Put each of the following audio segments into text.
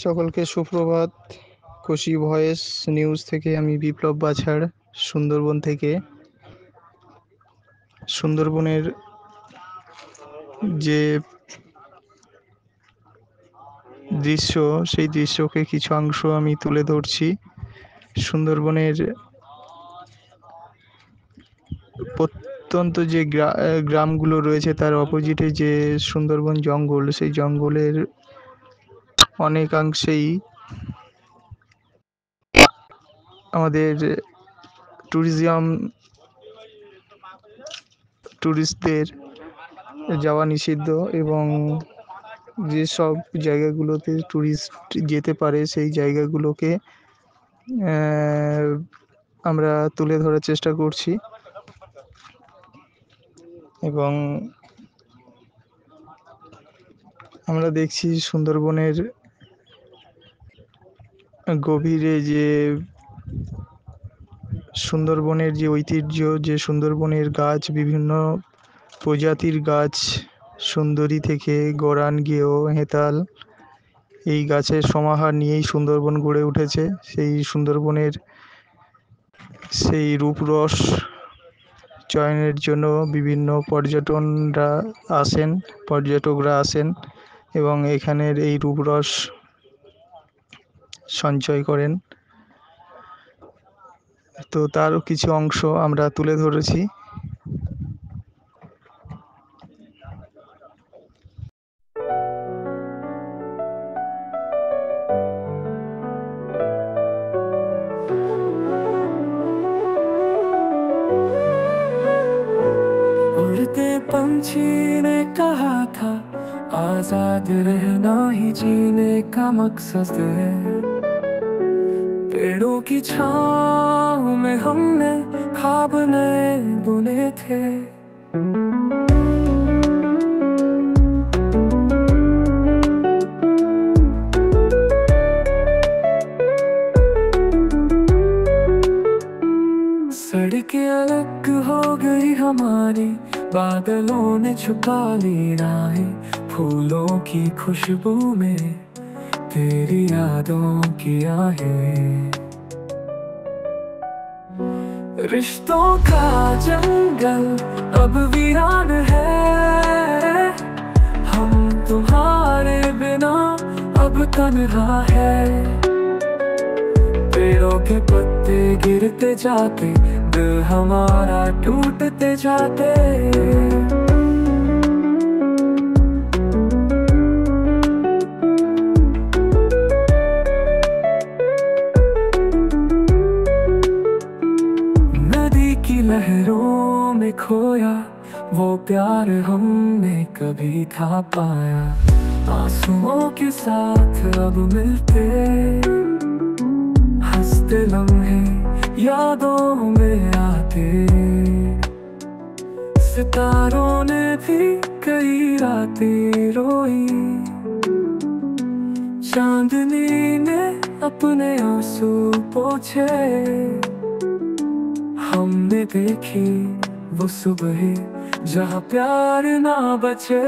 সকলকে সুপ্রভাত। খুশি ভয়েস নিউজ থেকে আমি বিপ্লব বাছাড়, সুন্দরবন থেকে। সুন্দরবনের যে দৃশ্য, সেই দৃশ্যকে কিছু অংশ আমি তুলে ধরছি। সুন্দরবনের প্রত্যন্ত যে গ্রামগুলো রয়েছে তার অপোজিটে যে সুন্দরবন জঙ্গল, সেই জঙ্গলের অনেকাংশেই আমাদের ট্যুরিস্টদের যাওয়া নিষিদ্ধ, এবং যেসব জায়গাগুলোতে ট্যুরিস্ট যেতে পারে সেই জায়গাগুলোকে আমরা তুলে ধরার চেষ্টা করছি। এবং আমরা দেখছি সুন্দরবনের গভীরে যে সুন্দরবনের যে ঐতিহ্য, যে সুন্দরবনের গাছ, বিভিন্ন প্রজাতির গাছ, সুন্দরী থেকে গরান, গেও, হেতাল, এই গাছের সমাহার নিয়েই সুন্দরবন গড়ে উঠেছে। সেই সুন্দরবনের সেই রূপরস চয়নের জন্য বিভিন্ন পর্যটকরা আসেন এবং এখানের এই রূপরস সঞ্চয় করেন। তো তারও কিছু অংশ আমরা তুলে ধরেছি। उड़ते पंछी ने कहा था आजाद रहना ही जीने का मकसद है। पेड़ों की छाँव में हमने ख्वाब नए बुने थे। सड़कें अलग हो गई हमारी, बादलों ने छुपा ली राहें। फूलों की खुशबू में तेरी यादों की आहें। रिश्तों का जंगल अब वीरान है, हम तुम्हारे बिना अब तन्हा है। पेड़ों के पत्ते गिरते जाते, दिल हमारा टूटते जाते। नदी की लहरों में खोया वो प्यार हमने कभी था पाया। आंसुओं के साथ अब मिलते, हंसते लम्हे यादों में आते। सितारों ने भी कई रातें रोई, चांदनी ने अपने आंसू पोंछे। हमने देखी वो सुबह जहाँ प्यार ना बचे।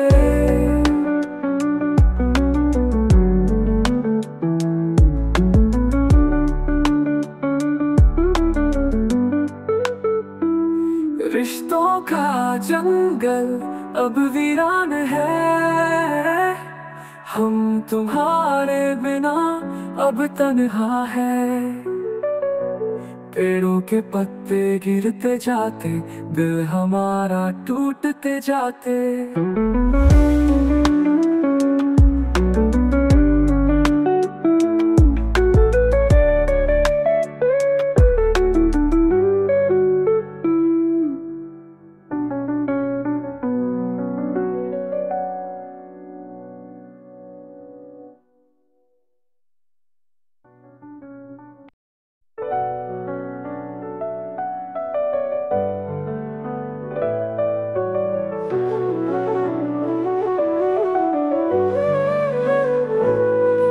रिश्तों का जंगल अब वीरान है, हम तुम्हारे बिना अब तन्हा है। पेड़ों के पत्ते गिरते जाते, दिल हमारा टूटते जाते।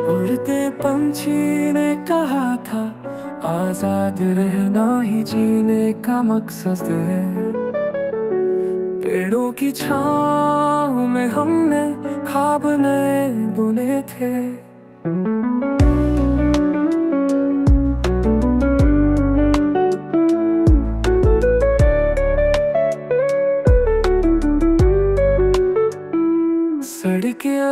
उड़ते पंछी ने कहा था आजाद रहना ही जीने का मकसद है। पेड़ों की छाँव में हमने ख्वाब नए बुने थे। किए